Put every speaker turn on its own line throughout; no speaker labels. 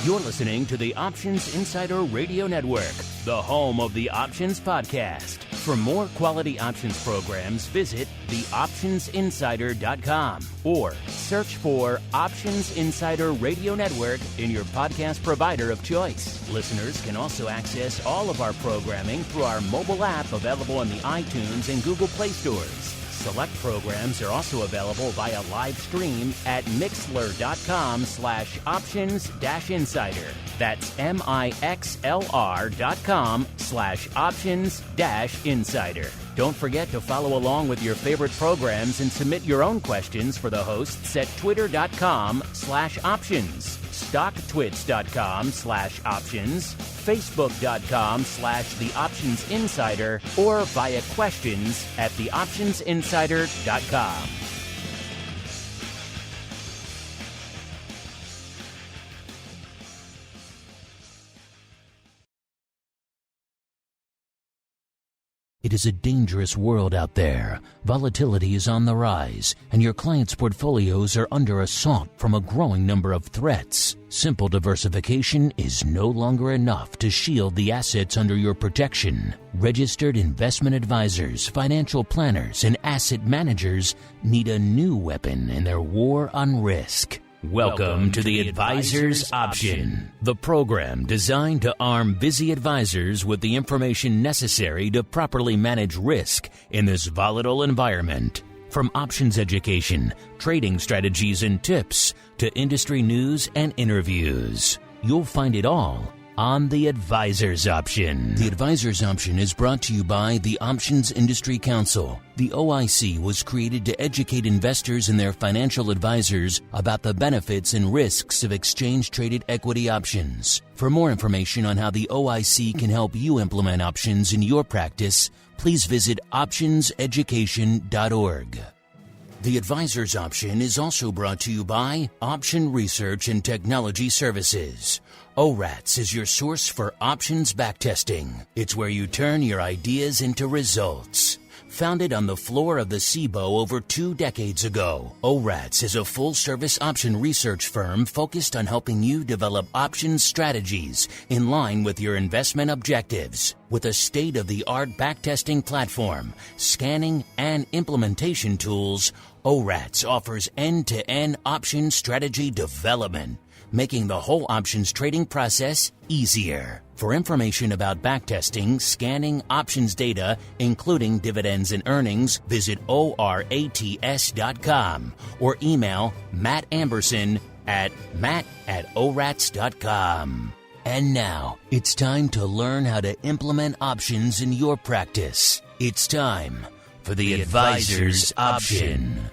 You're listening to the Options Insider Radio Network, the home of the Options Podcast. For more quality options programs, visit theoptionsinsider.com or search for Options Insider Radio Network in your podcast provider of choice. Listeners can also access all of our programming through our mobile app available in the iTunes and Google Play stores. Select programs are also available via live stream at mixlr.com/options-insider. That's mixlr.com/options-insider. Don't forget to follow along with your favorite programs and submit your own questions for the hosts at twitter.com/options, stocktwits.com/options, facebook.com/theoptionsinsider, or via questions at theoptionsinsider.com. It is a dangerous world out there. Volatility is on the rise, and your clients' portfolios are under assault from a growing number of threats. Simple diversification is no longer enough to shield the assets under your protection. Registered investment advisors, financial planners, and asset managers need a new weapon in their war on risk. Welcome to the Advisor's Option, the program designed to arm busy advisors with the information necessary to properly manage risk in this volatile environment. From options education, trading strategies and tips, to industry news and interviews, you'll find it all on the Advisor's Option. The Advisor's Option is brought to you by the Options Industry Council. The OIC was created to educate investors and their financial advisors about the benefits and risks of exchange-traded equity options. For more information on how the OIC can help you implement options in your practice, please visit optionseducation.org. The Advisor's Option is also brought to you by Option Research and Technology Services. ORATS is your source for options backtesting. It's where you turn your ideas into results. Founded on the floor of the SIBO over 2 decades ago, ORATS is a full-service option research firm focused on helping you develop options strategies in line with your investment objectives. With a state-of-the-art backtesting platform, scanning, and implementation tools, ORATS offers end-to-end option strategy development, making the whole options trading process easier. For information about backtesting, scanning options data, including dividends and earnings, visit orats.com or email Matt Amberson at matt@orats.com. And now, it's time to learn how to implement options in your practice. It's time for the Advisor's Option.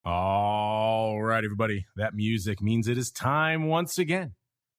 All right, everybody. That music means it is time once again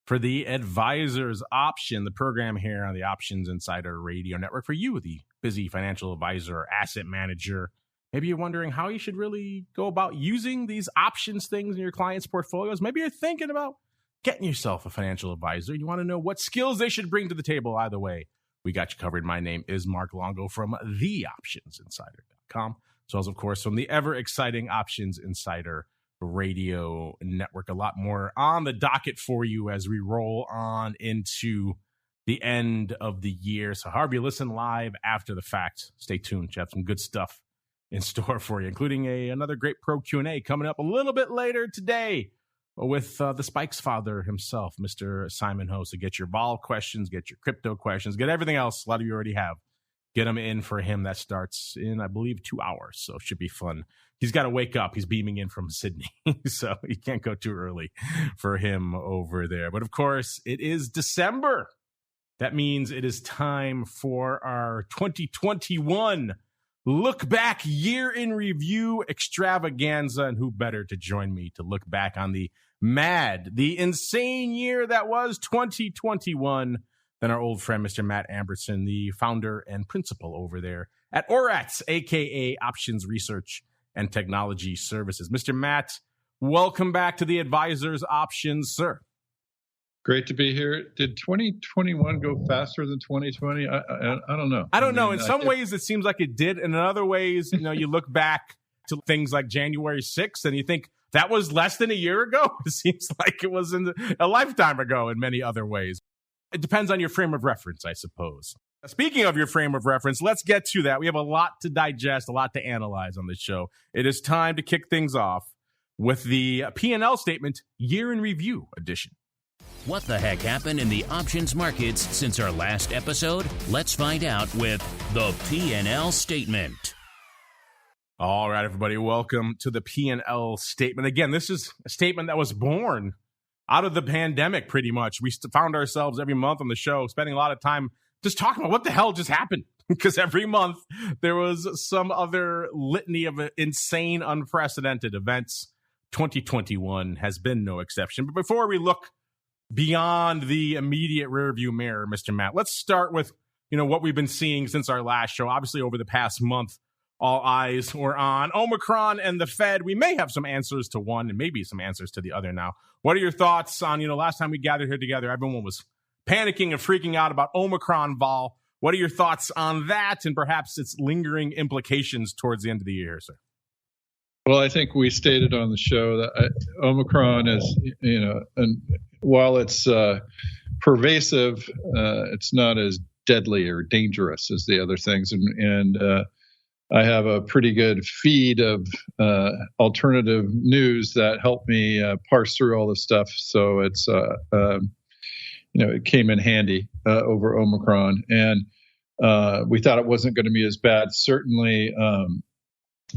for the Advisor's Option, the program here on the Options Insider Radio Network for you, the busy financial advisor or asset manager. Maybe you're wondering how you should really go about using these options things in your clients' portfolios. Maybe you're thinking about getting yourself a financial advisor. You want to know what skills they should bring to the table. Either way, we got you covered. My name is Mark Longo from theoptionsinsider.com. So as, of course, from the ever-exciting Options Insider Radio Network. A lot more on the docket for you as we roll on into the end of the year. So however you listen live after the fact, stay tuned. You have some good stuff in store for you, including another great pro Q&A coming up a little bit later today with the Spikes father himself, Mr. Simon Ho. So get your vol questions, get your crypto questions, get everything else. A lot of you already have. Get them in for him. That starts in, I believe, 2 hours. So it should be fun. He's got to wake up. He's beaming in from Sydney. So he can't go too early for him over there. But of course, it is December. That means it is time for our 2021 Look Back Year in Review extravaganza. And who better to join me to look back on the insane year that was 2021 than our old friend, Mr. Matt Amberson, the founder and principal over there at ORATS, a.k.a. Options Research and Technology Services. Mr. Matt, welcome back to the Advisor's Options, sir.
Great to be here. Did 2021 go faster than 2020? I don't know.
I don't know. In some ways, it seems like it did. And in other ways, you look back to things like January 6th and you think that was less than a year ago. It seems like it was a lifetime ago in many other ways. It depends on your frame of reference, I suppose. Speaking of your frame of reference, let's get to that. We have a lot to digest, a lot to analyze on this show. It is time to kick things off with the P&L statement year in review edition.
What the heck happened in the options markets since our last episode? Let's find out with the P&L statement.
All right, everybody, welcome to the P&L statement. Again, this is a statement that was born out of the pandemic, pretty much. We found ourselves every month on the show spending a lot of time just talking about what the hell just happened. Because every month there was some other litany of insane, unprecedented events. 2021 has been no exception. But before we look beyond the immediate rearview mirror, Mr. Matt, let's start with what we've been seeing since our last show. Obviously, over the past month, all eyes were on Omicron and the Fed. We may have some answers to one and maybe some answers to the other now. What are your thoughts on, last time we gathered here together, everyone was panicking and freaking out about Omicron, Vol. What are your thoughts on that and perhaps its lingering implications towards the end of the year, sir?
Well, I think we stated on the show that Omicron is, and while it's pervasive, it's not as deadly or dangerous as the other things. And I have a pretty good feed of alternative news that helped me parse through all this stuff. So it's, it came in handy over Omicron. And we thought it wasn't going to be as bad. Certainly,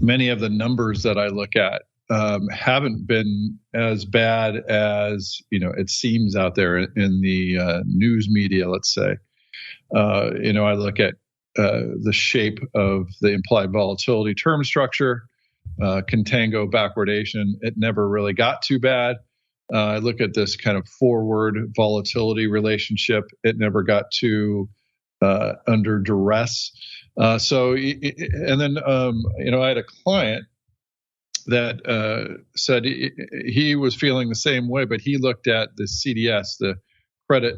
many of the numbers that I look at haven't been as bad as, it seems out there in the news media, let's say. I look at the shape of the implied volatility term structure, contango backwardation. It never really got too bad. I look at this kind of forward volatility relationship. It never got too under duress. I had a client that said he was feeling the same way, but he looked at the CDS, the credit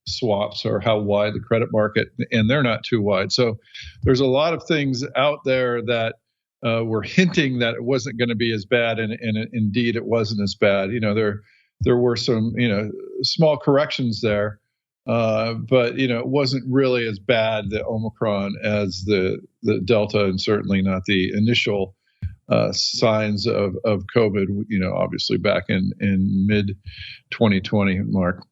swaps, or how wide the credit market, and they're not too wide. So there's a lot of things out there that were hinting that it wasn't going to be as bad, and indeed it wasn't as bad. There were some small corrections there. But it wasn't really as bad, the Omicron, as the Delta, and certainly not the initial signs of COVID, obviously back in mid 2020, Mark.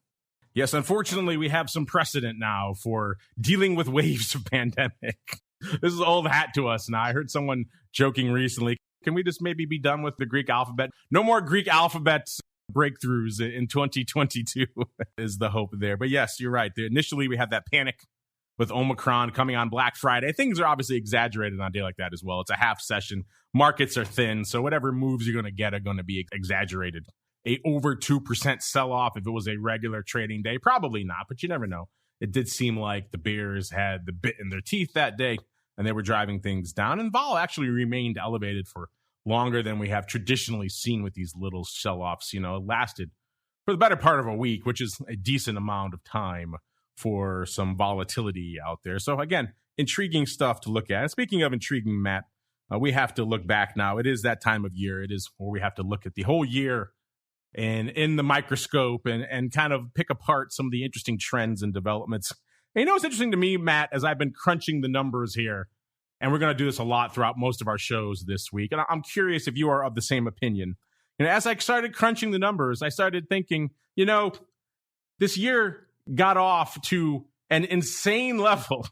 Yes, unfortunately, we have some precedent now for dealing with waves of pandemic. This is old hat to us now. I heard someone joking recently, can we just maybe be done with the Greek alphabet? No more Greek alphabet breakthroughs in 2022 is the hope there. But yes, you're right. Initially, we had that panic with Omicron coming on Black Friday. Things are obviously exaggerated on a day like that as well. It's a half session. Markets are thin, so whatever moves you're going to get are going to be exaggerated. A over 2% sell-off if it was a regular trading day? Probably not, but you never know. It did seem like the bears had the bit in their teeth that day, and they were driving things down. And vol actually remained elevated for longer than we have traditionally seen with these little sell-offs. It lasted for the better part of a week, which is a decent amount of time for some volatility out there. So again, intriguing stuff to look at. And speaking of intriguing, Matt, we have to look back now. It is that time of year. It is where we have to look at the whole year and in the microscope and kind of pick apart some of the interesting trends and developments. And it's interesting to me, Matt, as I've been crunching the numbers here, and we're going to do this a lot throughout most of our shows this week. And I'm curious if you are of the same opinion. As I started crunching the numbers, I started thinking, this year got off to an insane level.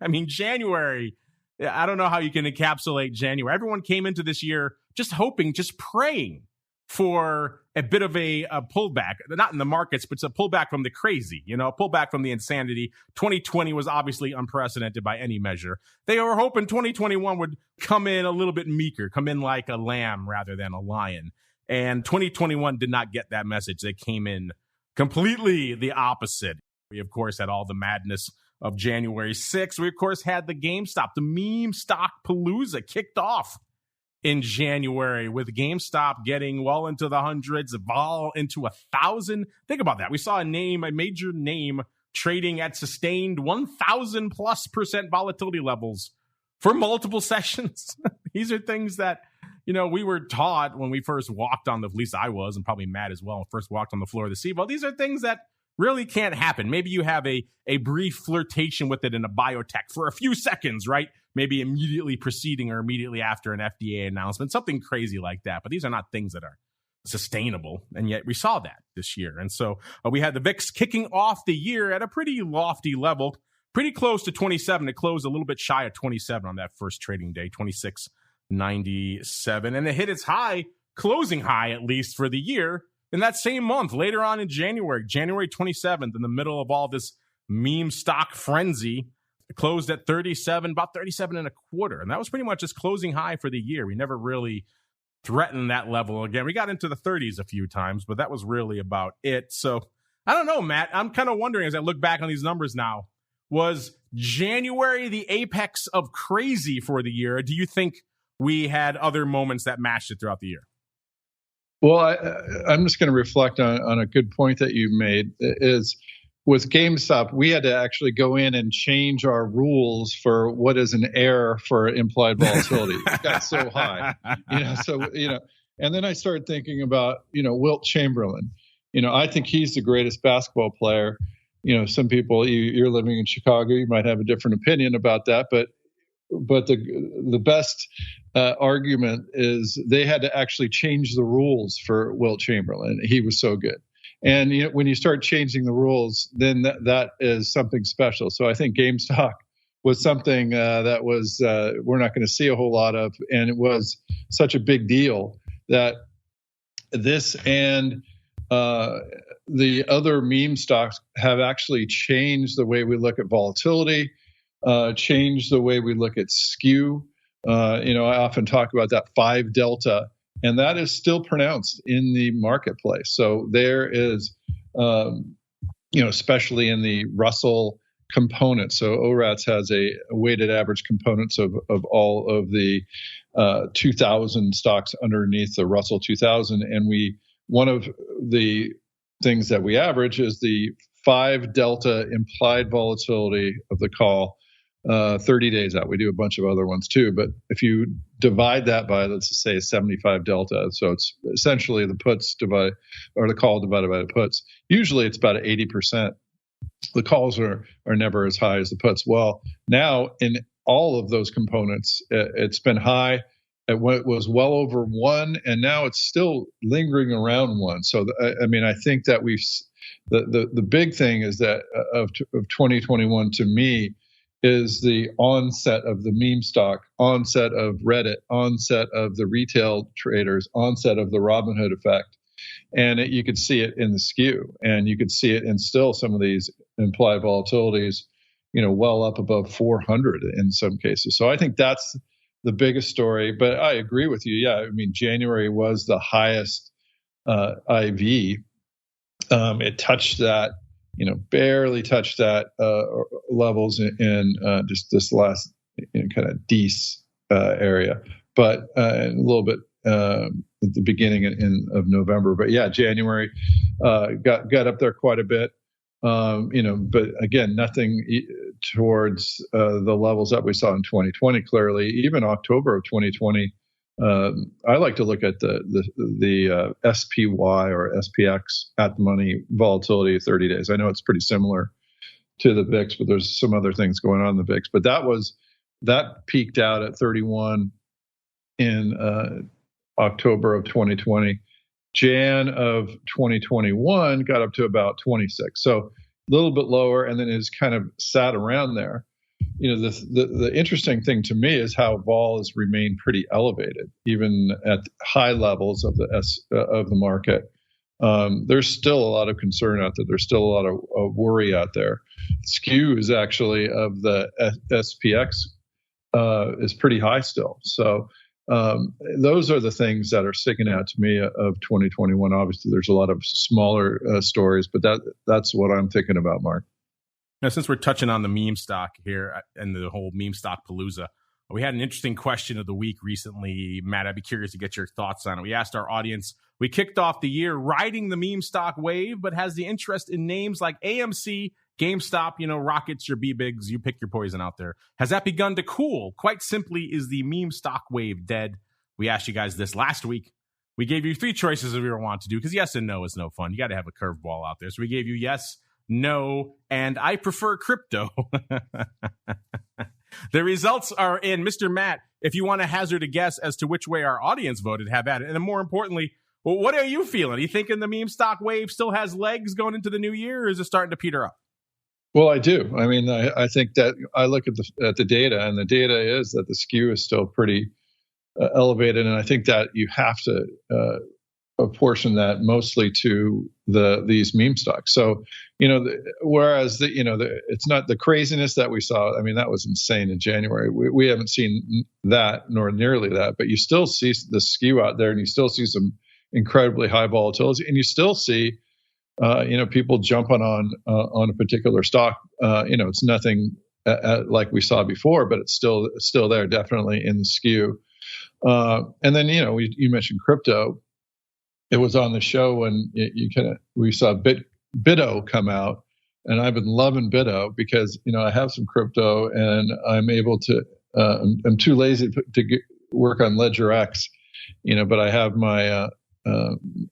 I mean, January, I don't know how you can encapsulate January. Everyone came into this year just hoping, just praying for a bit of a pullback, not in the markets, but it's a pullback from the crazy, a pullback from the insanity. 2020 was obviously unprecedented by any measure. They were hoping 2021 would come in a little bit meeker, come in like a lamb rather than a lion. And 2021 did not get that message. They came in completely the opposite. We, of course, had all the madness of January 6th. We, of course, had the GameStop, the meme stock palooza kicked off. in January, with GameStop getting well into the hundreds, vol into 1,000. Think about that. We saw a major name trading at sustained 1,000+% volatility levels for multiple sessions. These are things that, we were taught when we first walked on at least I was, and probably Matt as well, first walked on the floor of the CBOE. These are things that really can't happen. Maybe you have a brief flirtation with it in a biotech for a few seconds, right? Maybe immediately preceding or immediately after an FDA announcement, something crazy like that. But these are not things that are sustainable. And yet we saw that this year. And so we had the VIX kicking off the year at a pretty lofty level, pretty close to 27. It closed a little bit shy of 27 on that first trading day, 26.97. And it hit its high, closing high at least for the year, in that same month, later on in January 27th, in the middle of all this meme stock frenzy, it closed at 37, about 37 and a quarter. And that was pretty much its closing high for the year. We never really threatened that level again. We got into the 30s a few times, but that was really about it. So I don't know, Matt. I'm kind of wondering, as I look back on these numbers now, was January the apex of crazy for the year? Or do you think we had other moments that matched it throughout the year?
Well, I'm just going to reflect on a good point that you made. Is with GameStop, we had to actually go in and change our rules for what is an error for implied volatility. It got so high, and then I started thinking about, Wilt Chamberlain. I think he's the greatest basketball player. Some people, you're living in Chicago, you might have a different opinion about that, but the best argument is they had to actually change the rules for Wilt Chamberlain. He was so good. And when you start changing the rules, then that is something special. So I think GameStop was something that was we're not going to see a whole lot of. And it was such a big deal that this and the other meme stocks have actually changed the way we look at volatility, changed the way we look at skew. I often talk about that 5 delta, and that is still pronounced in the marketplace. So there is, especially in the Russell component. So ORATS has a weighted average components of all of the 2,000 stocks underneath the Russell 2000. And one of the things that we average is the 5 delta implied volatility of the call 30 days out. We do a bunch of other ones too, but if you divide that by, let's just say 75 delta, so it's essentially the puts divided, or the call divided by the puts. Usually it's about 80%. The calls are never as high as the puts. Well, now in all of those components, it's been high. It was well over 1, and now it's still lingering around 1. So I think that the big thing is that of 2021 to me is the onset of the meme stock, onset of Reddit, onset of the retail traders, onset of the Robinhood effect. And you could see it in the skew, and you could see it in still some of these implied volatilities, well up above 400 in some cases. So I think that's the biggest story. But I agree with you. Yeah, January was the highest IV. It touched that, barely touched that levels in just this last kind of Dece area, but a little bit at the beginning of November. But yeah, January got up there quite a bit. But again, nothing towards the levels that we saw in 2020. Clearly, even October of 2020. I like to look at the SPY or SPX at the money volatility of 30 days. I know it's pretty similar to the VIX, but there's some other things going on in the VIX. But that peaked out at 31 in October of 2020. Jan of 2021 got up to about 26. So a little bit lower, and then it's kind of sat around there. The interesting thing to me is how vol has remained pretty elevated, even at high levels of the market. There's still a lot of concern out there. There's still a lot of worry out there. Skews actually of the SPX is pretty high still. So those are the things that are sticking out to me of 2021. Obviously, there's a lot of smaller stories, but that's what I'm thinking about, Mark.
Now, since we're touching on the meme stock here and the whole meme stock palooza We had an interesting question of the week recently. Matt, I'd be curious to get your thoughts on it. We asked our audience, we kicked off the year riding the meme stock wave, but has the interest in names like AMC, GameStop, rockets, your B-Bigs, you pick your poison out there. Has that begun to cool? Quite simply, is the meme stock wave dead? We asked you guys this last week. We gave you 3 choices if you want to do, because yes and no is no fun. You got to have a curveball out there. So we gave you yes, no, and I prefer crypto. The results are in. Mr. Matt, if you want to hazard a guess as to which way our audience voted, have at it. And then more importantly, well, what are you feeling? Are you thinking the meme stock wave still has legs going into the new year, or is it starting to peter up?
Well, I do. I mean, I think that I look at the data, and the data is that the skew is still pretty elevated, and I think that you have to apportion that mostly to these meme stocks. So, whereas it's not the craziness that we saw. I mean, that was insane in January. We haven't seen that nor nearly that, but you still see the skew out there, and you still see some incredibly high volatility, and you still see people jumping on a particular stock. It's nothing like we saw before, but it's still there, definitely in the skew. And then you mentioned crypto. It was on the show when we saw BITO come out, and I've been loving BITO because I have some crypto and I'm able to. I'm too lazy to work on Ledger X, but I have my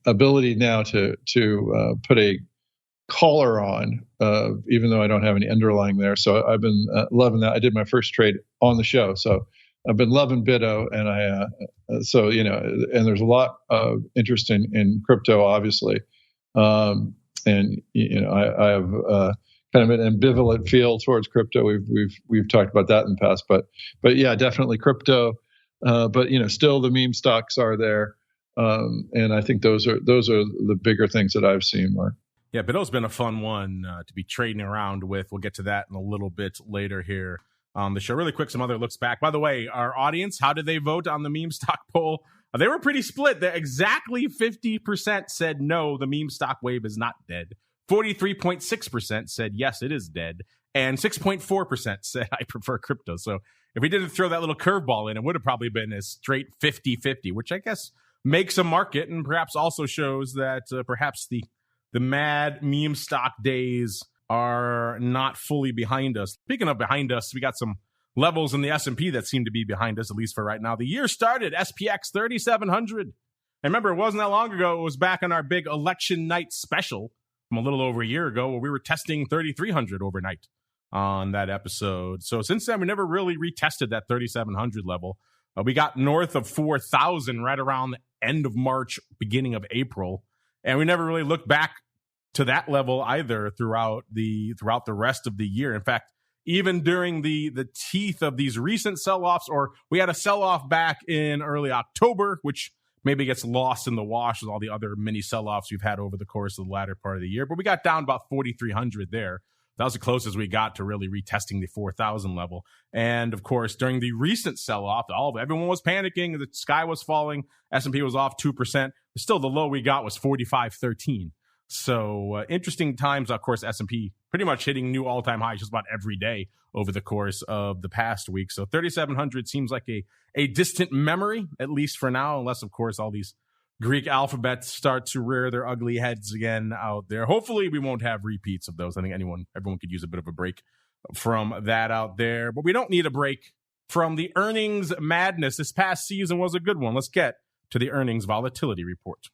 ability now to put a collar on, even though I don't have any underlying there. So I've been loving that. I did my first trade on the show, so I've been loving BITO, and and there's a lot of interest in crypto, obviously, and I have kind of an ambivalent feel towards crypto. We've talked about that in the past, but yeah, definitely crypto. But still the meme stocks are there. And I think those are the bigger things that I've seen, Mark.
Yeah, BITO's been a fun one to be trading around with. We'll get to that in a little bit later here on the show. Really quick, some other looks back. By the way, our audience, how did they vote on the meme stock poll? They were pretty split. Exactly 50% said no, the meme stock wave is not dead. 43.6% said yes, it is dead. And 6.4% said I prefer crypto. So if we didn't throw that little curveball in, it would have probably been a straight 50-50, which I guess makes a market and perhaps also shows that perhaps the mad meme stock days are not fully behind us. Speaking of behind us, we got some levels in the S&P that seem to be behind us, at least for right now. The year started, SPX 3,700. And remember, it wasn't that long ago. It was back on our big election night special from a little over a year ago where we were testing 3,300 overnight on that episode. So since then, we never really retested that 3,700 level. We got north of 4,000 right around the end of March, beginning of April. And we never really looked back to that level either throughout the rest of the year. In fact, even during the teeth of these recent sell-offs, or we had a sell-off back in early October, which maybe gets lost in the wash with all the other mini sell-offs we've had over the course of the latter part of the year. But we got down about 4,300 there. That was the closest we got to really retesting the 4,000 level. And of course, during the recent sell-off, everyone was panicking. The sky was falling. S&P was off 2%. Still, the low we got was 45.13. So interesting times. Of course, S&P pretty much hitting new all-time highs just about every day over the course of the past week. So 3,700 seems like a distant memory, at least for now, unless, of course, all these Greek alphabets start to rear their ugly heads again out there. Hopefully, we won't have repeats of those. I think everyone could use a bit of a break from that out there. But we don't need a break from the earnings madness. This past season was a good one. Let's get to the earnings volatility report.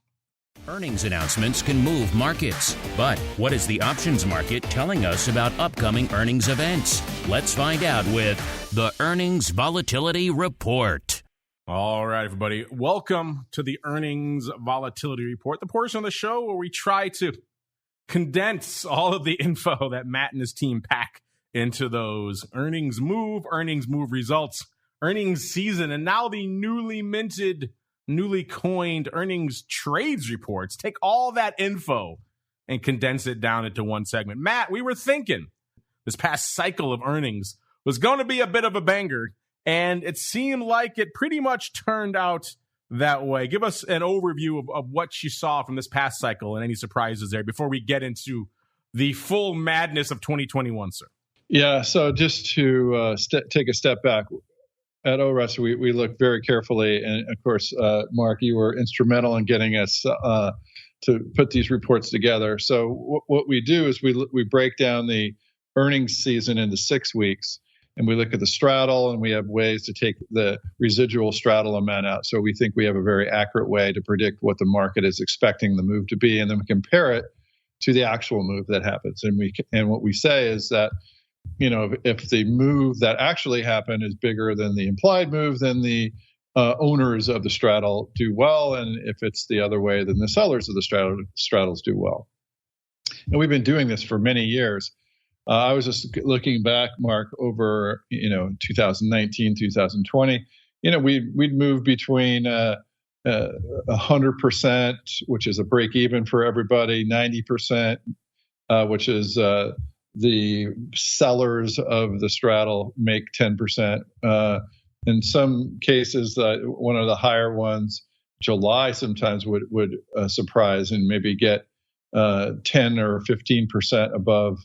Earnings announcements can move markets, but what is the options market telling us about upcoming earnings events? Let's find out with the Earnings Volatility Report.
All right, everybody. Welcome to the Earnings Volatility Report, the portion of the show where we try to condense all of the info that Matt and his team pack into those earnings move results, earnings season, and now the newly minted, newly coined earnings trades reports. Take all that info and condense it down into one segment. Matt, we were thinking this past cycle of earnings was going to be a bit of a banger, and it seemed like it pretty much turned out that way. Give us an overview of what you saw from this past cycle and any surprises there before we get into the full madness of 2021, sir.
Yeah, so just to take a step back, at ORES, we look very carefully. And of course, Mark, you were instrumental in getting us to put these reports together. So what we do is we break down the earnings season into 6 weeks, and we look at the straddle, and we have ways to take the residual straddle amount out. So we think we have a very accurate way to predict what the market is expecting the move to be, and then we compare it to the actual move that happens. And what we say is that, if the move that actually happened is bigger than the implied move, then the owners of the straddle do well, and if it's the other way, then the sellers of the straddles do well. And we've been doing this for many years. I was just looking back, Mark, over 2019, 2020. We'd move between 100%, which is a break even for everybody, 90%, which is the sellers of the straddle make 10%. In some cases, one of the higher ones, July, sometimes would surprise and maybe get 10 or 15% above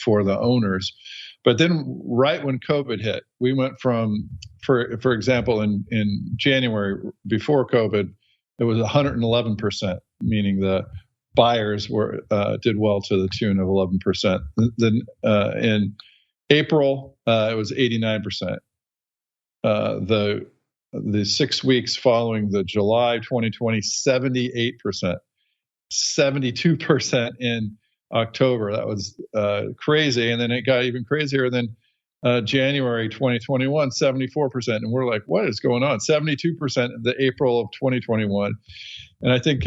for the owners. But then right when COVID hit, we went from, for example, in January before COVID, it was 111%, meaning the buyers did well to the tune of 11%. Then in April, it was 89%. The 6 weeks following the July 2020, 78%. 72% in October. That was crazy. And then it got even crazier. Then January 2021, 74%. And we're like, what is going on? 72% in the April of 2021. And I think,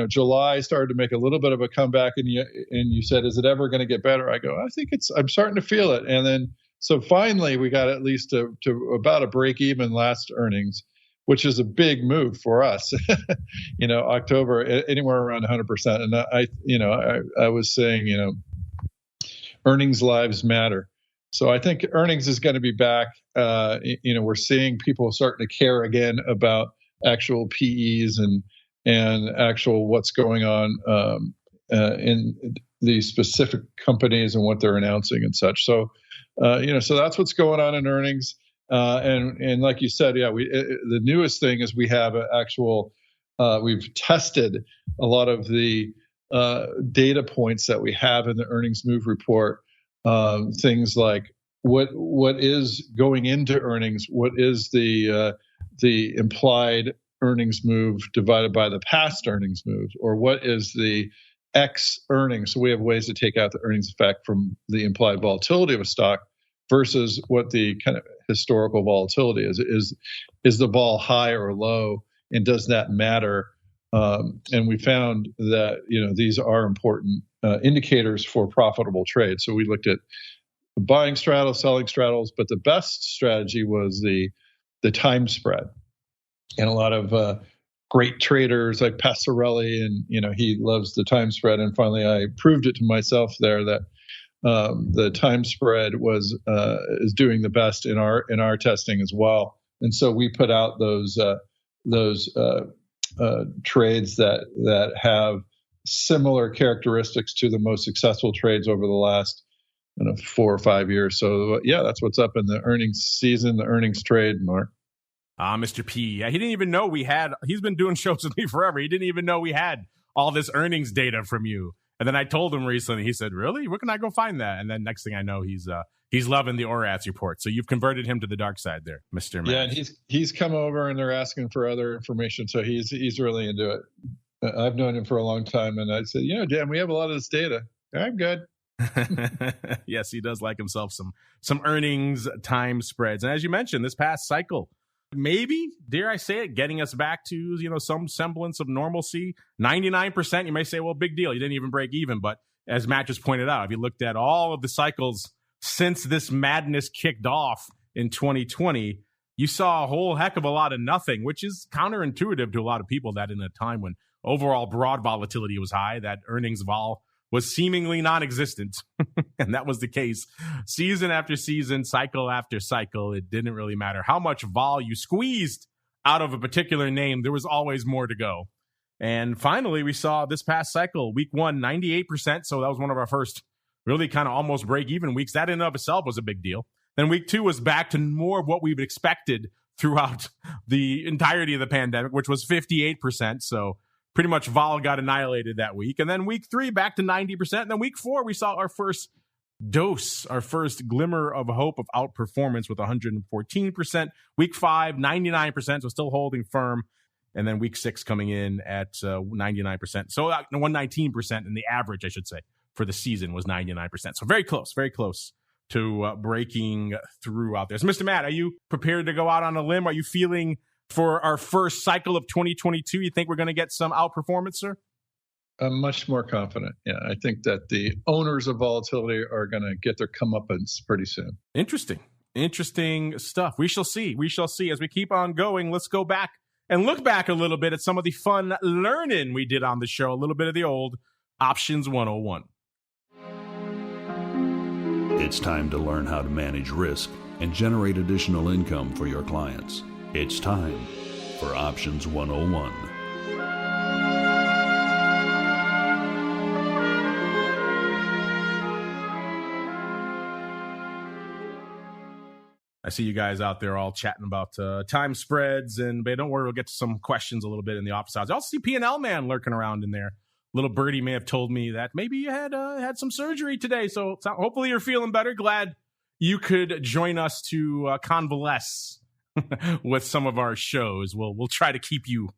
July started to make a little bit of a comeback. And you said, is it ever going to get better? I go, I'm starting to feel it. And then, so finally we got at least to about a break even last earnings, which is a big move for us. October, anywhere around 100%. And I was saying, earnings lives matter. So I think earnings is going to be back. We're seeing people starting to care again about actual PEs and actual what's going on in the specific companies and what they're announcing and such. So, so that's what's going on in earnings. And like you said, the newest thing is we have we've tested a lot of the data points that we have in the earnings move report. Things like what is going into earnings, what is the implied earnings move divided by the past earnings move, or what is the X earnings. So we have ways to take out the earnings effect from the implied volatility of a stock versus what the kind of historical volatility is. Is the vol high or low, and does that matter? And we found that these are important indicators for profitable trade. So we looked at buying straddles, selling straddles, but the best strategy was the time spread. And a lot of great traders like Passarelli, and he loves the time spread. And finally, I proved it to myself there that the time spread is doing the best in our testing as well. And so we put out those trades that have similar characteristics to the most successful trades over the last 4 or 5 years. So that's what's up in the earnings season, the earnings trade, Mark.
Mr. P. Yeah, he didn't even know he's been doing shows with me forever. He didn't even know we had all this earnings data from you. And then I told him recently, he said, really? Where can I go find that? And then next thing I know, he's loving the ORATS report. So you've converted him to the dark side there, Mr. Matt.
Yeah, and he's come over and they're asking for other information. So he's really into it. I've known him for a long time. And I said, Dan, we have a lot of this data. I'm good.
Yes, he does like himself some earnings time spreads. And as you mentioned, this past cycle, maybe, dare I say it, getting us back to, some semblance of normalcy. 99%, you may say, well, big deal. You didn't even break even. But as Matt just pointed out, if you looked at all of the cycles since this madness kicked off in 2020, you saw a whole heck of a lot of nothing, which is counterintuitive to a lot of people, that in a time when overall broad volatility was high, that earnings vol was seemingly non-existent. And that was the case season after season, cycle after cycle. It didn't really matter how much vol you squeezed out of a particular name. There was always more to go. And finally, we saw this past cycle, week 1, 98%. So that was one of our first really kind of almost break-even weeks. That in and of itself was a big deal. Then week 2 was back to more of what we've expected throughout the entirety of the pandemic, which was 58%. So pretty much vol got annihilated that week. And then week 3, back to 90%. And then week 4, we saw our first dose, our first glimmer of hope of outperformance with 114%. Week 5, 99%, so still holding firm. And then week 6 coming in at 99%. So 119%, and the average, I should say, for the season was 99%. So very close to breaking through out there. So Mr. Matt, are you prepared to go out on a limb? Are you feeling for our first cycle of 2022, you think we're going to get some outperformance, sir?
I'm much more confident. Yeah, I think that the owners of volatility are going to get their comeuppance pretty soon. Interesting stuff. We shall see. As we keep on going, let's go back and look back a little bit at some of the fun learning we did on the show, a little bit of the old Options 101.
It's time to learn how to manage risk and generate additional income for your clients. It's time for Options 101.
I see you guys out there all chatting about time spreads, but don't worry, we'll get to some questions a little bit in the office hours. I also see P&L Man lurking around in there. Little birdie may have told me that maybe you had some surgery today, so hopefully you're feeling better. Glad you could join us to convalesce with some of our shows. We'll try to keep you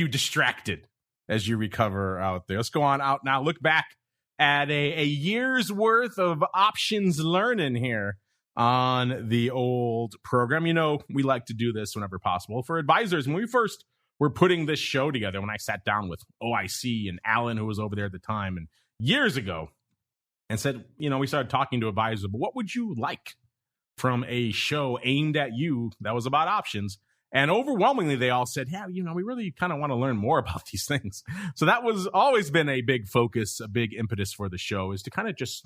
distracted as you recover out there. Let's go on out now. Look back at a year's worth of options learning here on the old program. You know, we like to do this whenever possible. For advisors, when we first were putting this show together, when I sat down with OIC and Alan, who was over there at the time, and years ago, and said, we started talking to advisors, but what would you like from a show aimed at you that was about options? And overwhelmingly, they all said, yeah, we really kind of want to learn more about these things. So that was always been a big focus, a big impetus for the show, is to kind of just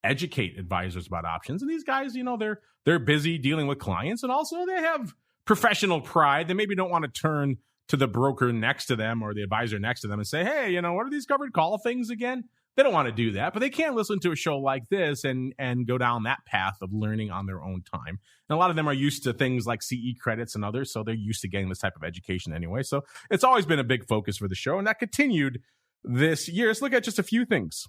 educate advisors about options. And these guys, they're busy dealing with clients, and also they have professional pride. They maybe don't want to turn to the broker next to them or the advisor next to them and say, hey, what are these covered call things again? They don't want to do that, but they can listen to a show like this and go down that path of learning on their own time. And a lot of them are used to things like CE credits and others, so they're used to getting this type of education anyway. So it's always been a big focus for the show, and that continued this year. Let's look at just a few things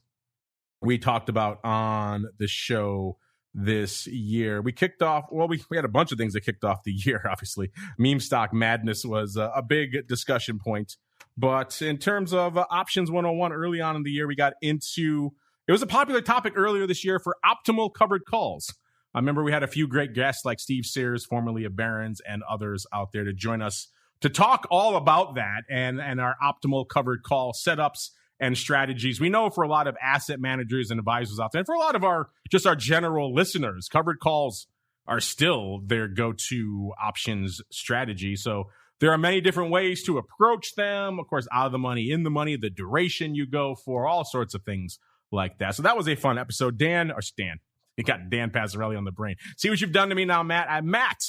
we talked about on the show this year. We kicked off, we had a bunch of things that kicked off the year, obviously. Meme stock madness was a big discussion point. But in terms of Options 101, early on in the year, we got into, it was a popular topic earlier this year for optimal covered calls. I remember we had a few great guests like Steve Sears, formerly of Barron's, and others out there to join us to talk all about that and our optimal covered call setups and strategies. We know for a lot of asset managers and advisors out there, and for a lot of our general listeners, covered calls are still their go-to options strategy. So there are many different ways to approach them. Of course, out of the money, in the money, the duration you go for, all sorts of things like that. So that was a fun episode. Dan, you got Dan Passarelli on the brain. See what you've done to me now, Matt. Matt,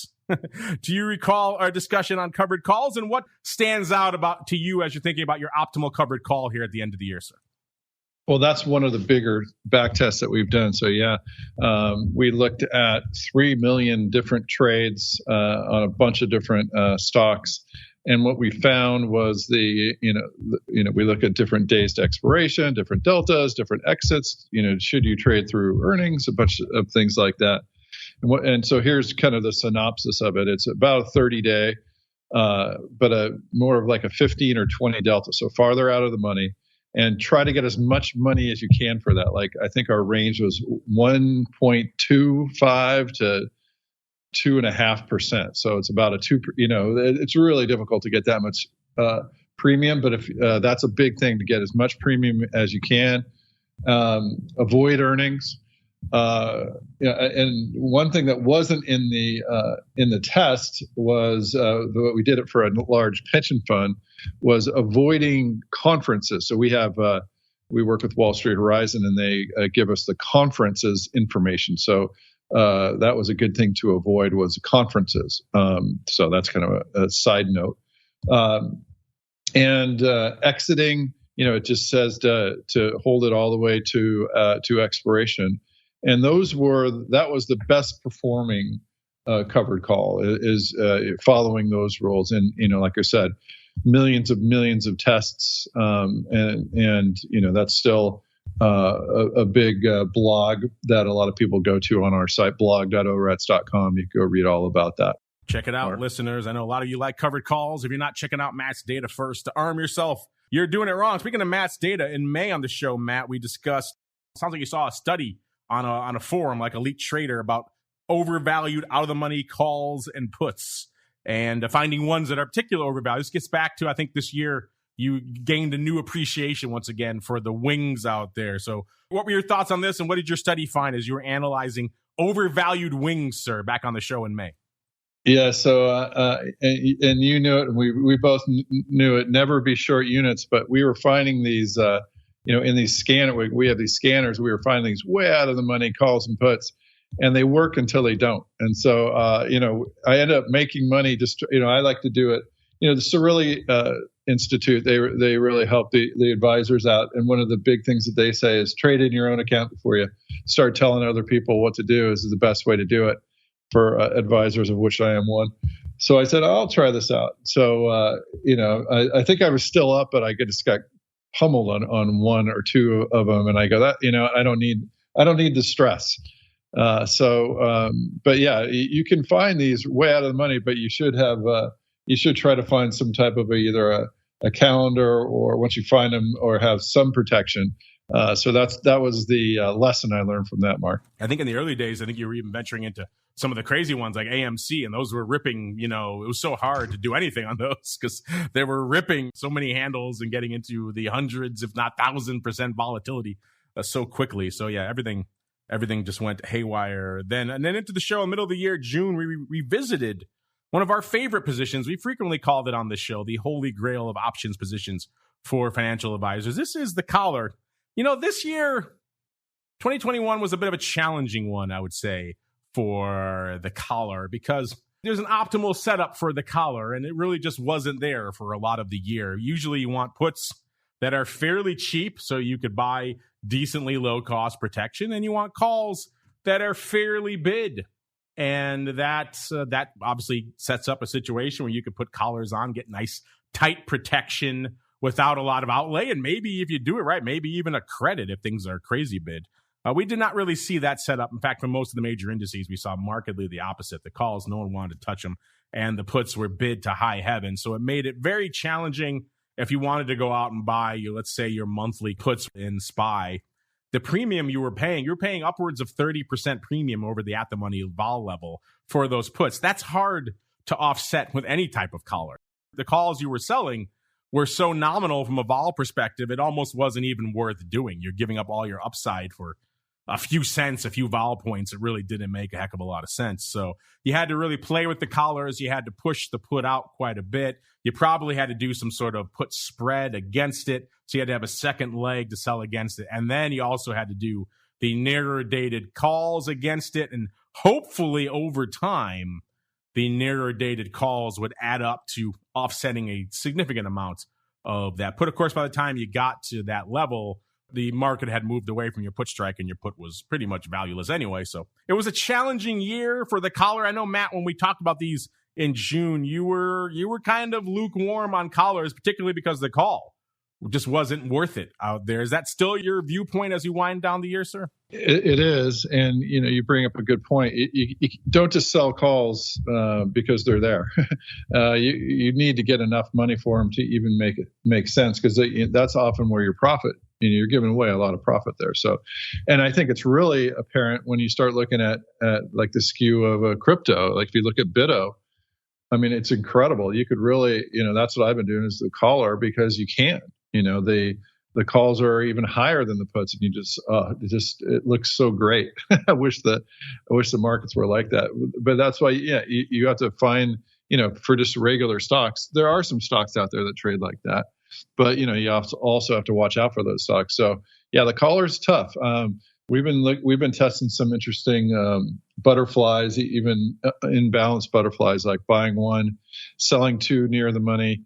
do you recall our discussion on covered calls, and what stands out to you as you're thinking about your optimal covered call here at the end of the year, sir?
Well, that's one of the bigger back tests that we've done. So we looked at 3 million different trades on a bunch of different stocks. And what we found was we look at different days to expiration, different deltas, different exits, should you trade through earnings, a bunch of things like that. And so here's kind of the synopsis of it. It's about a 30-day, but more of like a 15 or 20 delta. So farther out of the money, and try to get as much money as you can for that. Like, I think our range was 1.25 to 2.5%. So it's about a 2, it's really difficult to get that much premium, but if that's a big thing, to get as much premium as you can. Avoid earnings. And one thing that wasn't in the test was we did it for a large pension fund, was avoiding conferences. So we work with Wall Street Horizon, and they give us the conferences information. So that was a good thing to avoid, was conferences. So that's kind of a side note. And exiting, it just says to hold it all the way to expiration. And that was the best performing covered call is following those rules. And, like I said, millions of tests. And that's still a big blog that a lot of people go to on our site, blog.orets.com. You can go read all about that.
Check it out, listeners. I know a lot of you like covered calls. If you're not checking out Matt's data first to arm yourself, you're doing it wrong. Speaking of Matt's data, in May on the show, Matt, we discussed, sounds like you saw a study on a forum like Elite Trader about overvalued out-of-the-money calls and puts and finding ones that are particularly overvalued. This gets back to, I think this year, you gained a new appreciation once again for the wings out there. So what were your thoughts on this, and what did your study find as you were analyzing overvalued wings, sir, back on the show in May?
Yeah, so and you knew it, and we both knew it. Never be short units, but we were finding these, in these we have these scanners. We were finding these way out of the money calls and puts, and they work until they don't. And so, I end up making money. Just I like to do it. The Cirilli Institute, they really help the advisors out. And one of the big things that they say is trade in your own account before you start telling other people what to do. Is the best way to do it for advisors, of which I am one. So I said, I'll try this out. So, I think I was still up, but I just got pummeled on one or two of them. And I go, I don't need the stress. But yeah, you can find these way out of the money, but you should try to find some type of either a calendar, or once you find them, or have some protection. So that was the lesson I learned from that, Mark.
I think in the early days, you were even venturing into some of the crazy ones like AMC, and those were ripping, it was so hard to do anything on those because they were ripping so many handles and getting into the hundreds, if not 1,000% volatility so quickly. So yeah, everything just went haywire. And then into the show in the middle of the year, June, we revisited one of our favorite positions. We frequently called it on the show, the holy grail of options positions for financial advisors. This is the collar. This year, 2021 was a bit of a challenging one, I would say, for the collar, because there's an optimal setup for the collar, and it really just wasn't there for a lot of the year. Usually you want puts that are fairly cheap so you could buy decently low cost protection, and you want calls that are fairly bid. And that obviously sets up a situation where you could put collars on, get nice tight protection without a lot of outlay, and maybe if you do it right, maybe even a credit if things are crazy bid. We did not really see that set up. In fact, for most of the major indices, we saw markedly the opposite. The calls, no one wanted to touch them, and the puts were bid to high heaven. So it made it very challenging if you wanted to go out and buy, let's say, your monthly puts in SPY. The premium you're paying upwards of 30% premium over the at-the-money vol level for those puts. That's hard to offset with any type of collar. The calls you were selling were so nominal from a vol perspective, it almost wasn't even worth doing. You're giving up all your upside for a few cents, a few vol points. It really didn't make a heck of a lot of sense. So you had to really play with the collars. You had to push the put out quite a bit. You probably had to do some sort of put spread against it. So you had to have a second leg to sell against it. And then you also had to do the nearer dated calls against it. And hopefully over time, the nearer dated calls would add up to offsetting a significant amount of that put. Of course, by the time you got to that level, the market had moved away from your put strike, and your put was pretty much valueless anyway. So it was a challenging year for the collar. I know, Matt, when we talked about these in June, you were kind of lukewarm on collars, particularly because the call just wasn't worth it out there. Is that still your viewpoint as you wind down the year, sir?
It is. And, you bring up a good point. You don't just sell calls because they're there. You need to get enough money for them to even make it make sense, because that's often where your profit, you're giving away a lot of profit there. So, and I think it's really apparent when you start looking at like the skew of a crypto. Like if you look at BITO, it's incredible. You could really, that's what I've been doing is the collar, because you can. The calls are even higher than the puts, and you it looks so great. I wish the markets were like that. But that's why, you have to find, for just regular stocks, there are some stocks out there that trade like that. But you also have to watch out for those stocks. So yeah, the collar is tough. We've been testing some interesting butterflies, even imbalanced butterflies, like buying one, selling two near the money.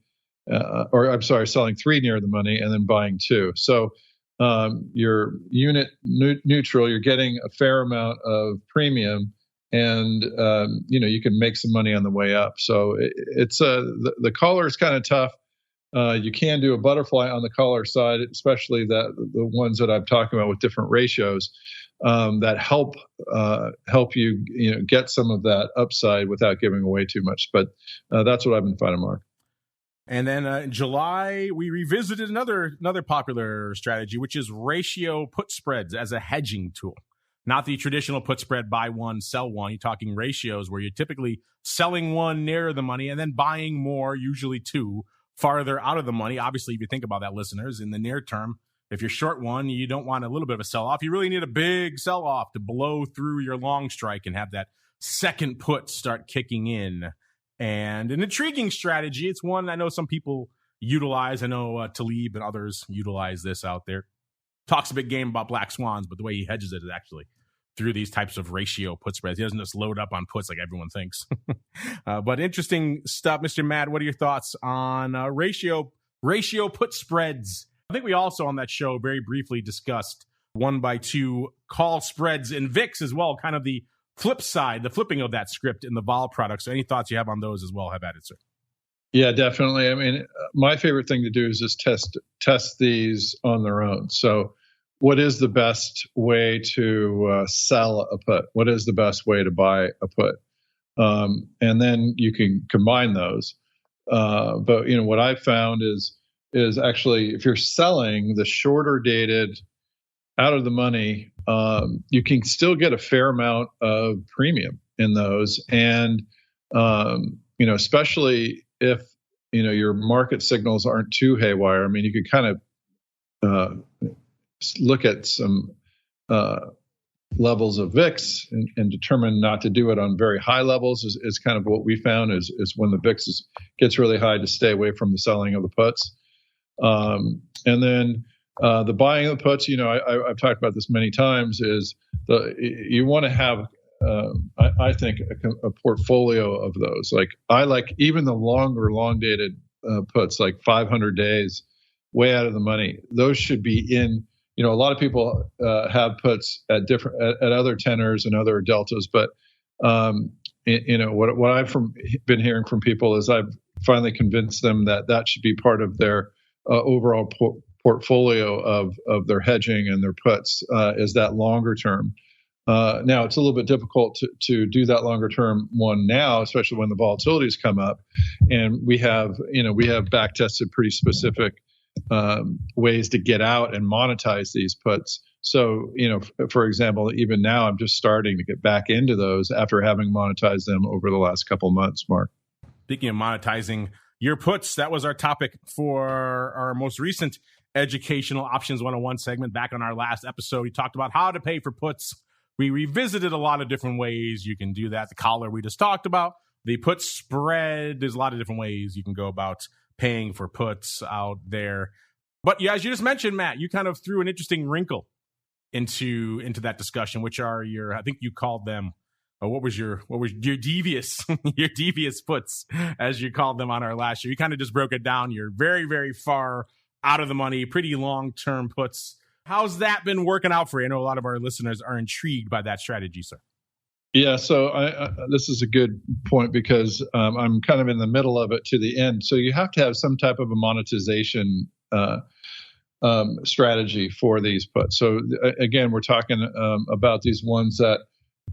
Selling three near the money and then buying two. So you're unit neutral. You're getting a fair amount of premium, and you can make some money on the way up. So it's the collar is kind of tough. You can do a butterfly on the collar side, especially the ones that I've talked about with different ratios that help you get some of that upside without giving away too much. But that's what I've been finding, Mark.
And then in July, we revisited another popular strategy, which is ratio put spreads as a hedging tool. Not the traditional put spread, buy one, sell one. You're talking ratios where you're typically selling one nearer the money and then buying more, usually two, farther out of the money. Obviously, if you think about that, listeners, in the near term, if you're short one, you don't want a little bit of a sell-off. You really need a big sell-off to blow through your long strike and have that second put start kicking in. And an intriguing strategy. It's one I know some people utilize. I know Talib and others utilize this out there. Talks a big game about black swans, but the way he hedges it is actually through these types of ratio put spreads. He doesn't just load up on puts like everyone thinks. But interesting stuff. Mr. Matt, what are your thoughts on ratio put spreads? I think we also on that show very briefly discussed 1x2 call spreads in VIX as well, kind of the flip side, the flipping of that script in the vol product. So any thoughts you have on those as well, have at it, sir.
Yeah, definitely. I mean, my favorite thing to do is just test these on their own. So what is the best way to sell a put? What is the best way to buy a put? And then you can combine those. But what I've found is actually if you're selling the shorter dated out of the money, you can still get a fair amount of premium in those. And, especially if, your market signals aren't too haywire. I mean, you could kind of look at some levels of VIX and determine not to do it on very high levels is kind of what we found is when the VIX gets really high to stay away from the selling of the puts. And then the buying of the puts, I've talked about this many times, is you want to have, I think, a portfolio of those. Like I like even the long dated puts, like 500 days, way out of the money. Those should be in. A lot of people have puts at other tenors and other deltas, but what I've been hearing from people is I've finally convinced them that should be part of their overall portfolio of their hedging and their puts is that longer term. Now it's a little bit difficult to do that longer term one now, especially when the volatilities come up, and we have back tested pretty specific ways to get out and monetize these puts. So, for example, even now I'm just starting to get back into those after having monetized them over the last couple months, Mark.
Speaking of monetizing your puts, that was our topic for our most recent Educational Options 101 segment. Back on our last episode, we talked about how to pay for puts. We revisited a lot of different ways you can do that. The collar we just talked about, the put spread, there's a lot of different ways you can go about paying for puts out there. But yeah, as you just mentioned, Matt, you kind of threw an interesting wrinkle into that discussion, which are your, I think you called them, what was your devious your devious puts, as you called them on our last show. You kind of just broke it down. You're very, very far out of the money, pretty long-term puts. How's that been working out for you? I know a lot of our listeners are intrigued by that strategy, sir.
Yeah, so this is a good point because I'm kind of in the middle of it to the end. So you have to have some type of a monetization strategy for these puts. So again, we're talking about these ones that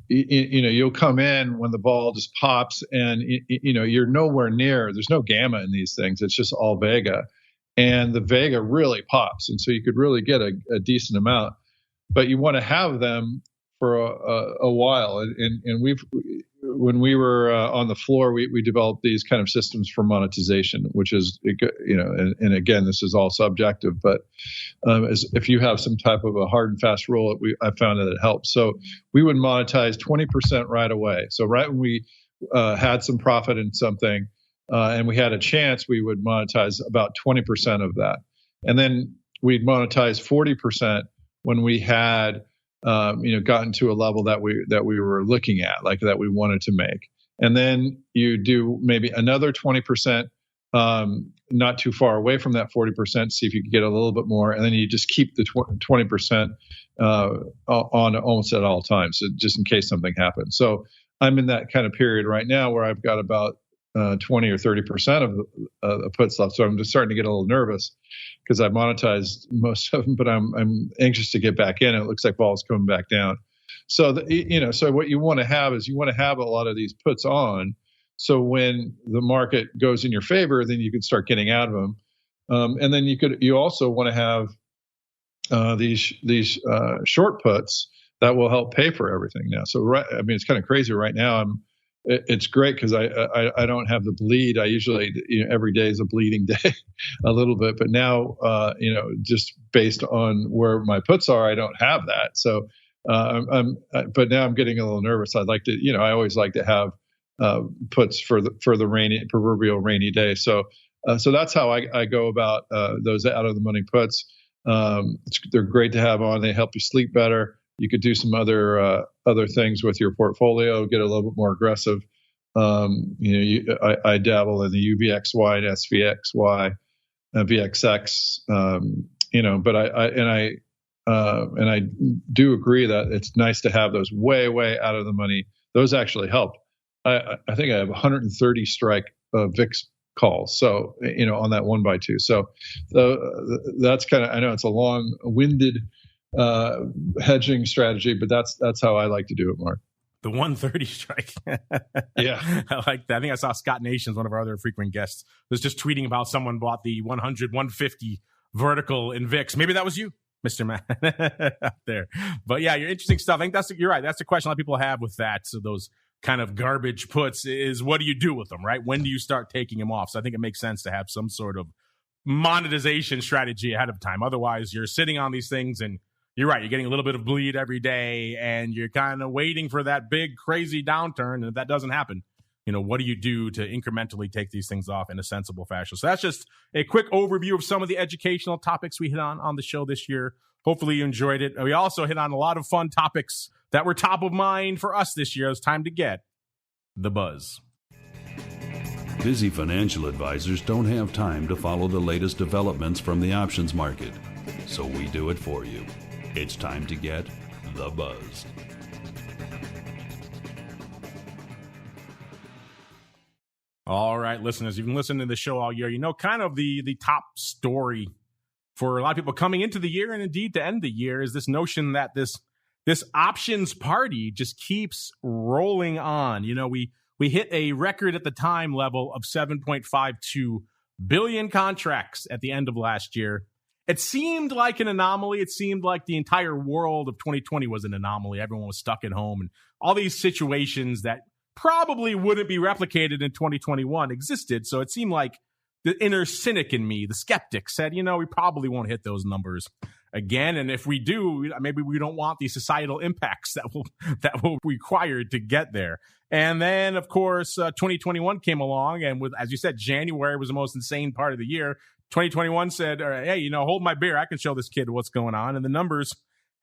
you'll come in when the ball just pops, and you're nowhere near. There's no gamma in these things. It's just all vega, and the vega really pops, and so you could really get a decent amount. But you want to have them for a while, and when we were on the floor, we developed these kind of systems for monetization, which is and again, this is all subjective, but if you have some type of a hard and fast rule, I found that it helps. So we would monetize 20% right away. So right when we had some profit in something and we had a chance, we would monetize about 20% of that, and then we'd monetize 40% when we had gotten to a level that we were looking at, like that we wanted to make. And then you do maybe another 20% not too far away from that 40%, see if you can get a little bit more, and then you just keep the 20% on almost at all times, so just in case something happens. So I'm in that kind of period right now where I've got about 20 or 30% of the puts left. So I'm just starting to get a little nervous because I monetized most of them, but I'm anxious to get back in. It looks like vol is coming back down. So so what you want to have is you want to have a lot of these puts on. So when the market goes in your favor, then you can start getting out of them. And then you also want to have these short puts that will help pay for everything now. So it's kind of crazy right now. It's great because I don't have the bleed. I usually, every day is a bleeding day a little bit, but now, just based on where my puts are, I don't have that. So, but now I'm getting a little nervous. I'd like to, I always like to have puts for the proverbial rainy day. So that's how I go about those out of the money puts. They're great to have on. They help you sleep better. You could do some other things with your portfolio, get a little bit more aggressive. I dabble in the UVXY and SVXY, VXX. But I do agree that it's nice to have those way out of the money. Those actually help. I think I have 130 strike VIX calls. So on that 1x2. So that's kind of, I know it's a long-winded hedging strategy, but that's how I like to do it, Mark.
The 130 strike.
Yeah.
I like that. I think I saw Scott Nations, one of our other frequent guests, was just tweeting about someone bought the 100, 150 vertical in VIX. Maybe that was you, Mr. Man, out there. But yeah, you're interesting stuff. I think you're right. That's the question a lot of people have with that. So those kind of garbage puts is, what do you do with them, right? When do you start taking them off? So I think it makes sense to have some sort of monetization strategy ahead of time. Otherwise, you're sitting on these things and you're right. You're getting a little bit of bleed every day, and you're kind of waiting for that big, crazy downturn. And if that doesn't happen, what do you do to incrementally take these things off in a sensible fashion? So that's just a quick overview of some of the educational topics we hit on the show this year. Hopefully you enjoyed it. We also hit on a lot of fun topics that were top of mind for us this year. It's time to get the buzz.
Busy financial advisors don't have time to follow the latest developments from the options market, so we do it for you. It's time to get the buzz.
All right, listeners, you've been listening to the show all year. Kind of the top story for a lot of people coming into the year and indeed to end the year is this notion that this options party just keeps rolling on. We hit a record at the time level of 7.52 billion contracts at the end of last year. It seemed like an anomaly. It seemed like the entire world of 2020 was an anomaly. Everyone was stuck at home, and all these situations that probably wouldn't be replicated in 2021 existed. So it seemed like the inner cynic in me, the skeptic, said, we probably won't hit those numbers again. And if we do, maybe we don't want the societal impacts that will be required to get there. And then, of course, 2021 came along, and as you said, January was the most insane part of the year. 2021 said, hey, hold my beer. I can show this kid what's going on. And the numbers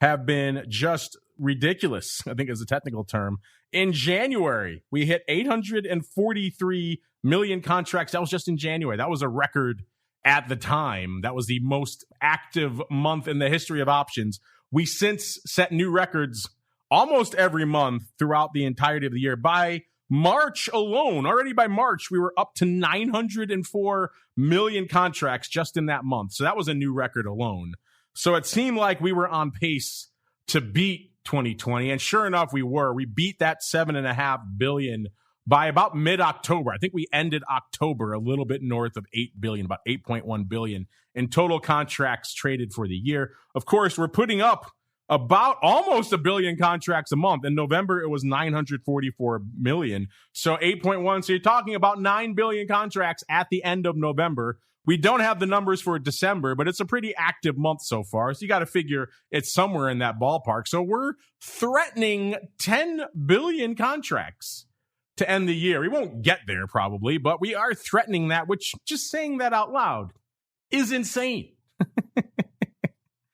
have been just ridiculous, I think is a technical term. In January, we hit 843 million contracts. That was just in January. That was a record at the time. That was the most active month in the history of options. We since set new records almost every month throughout the entirety of the year. By March alone, already by March, we were up to 904 million contracts just in that month. So that was a new record alone. So it seemed like we were on pace to beat 2020. And sure enough, we were. We beat that 7.5 billion by about mid-October. I think we ended October a little bit north of 8 billion, about 8.1 billion in total contracts traded for the year. Of course, we're putting up about almost a billion contracts a month. In November, it was 944 million. So 8.1. So you're talking about 9 billion contracts at the end of November. We don't have the numbers for December, but it's a pretty active month so far. So you got to figure it's somewhere in that ballpark. So we're threatening 10 billion contracts to end the year. We won't get there probably, but we are threatening that, which just saying that out loud is insane.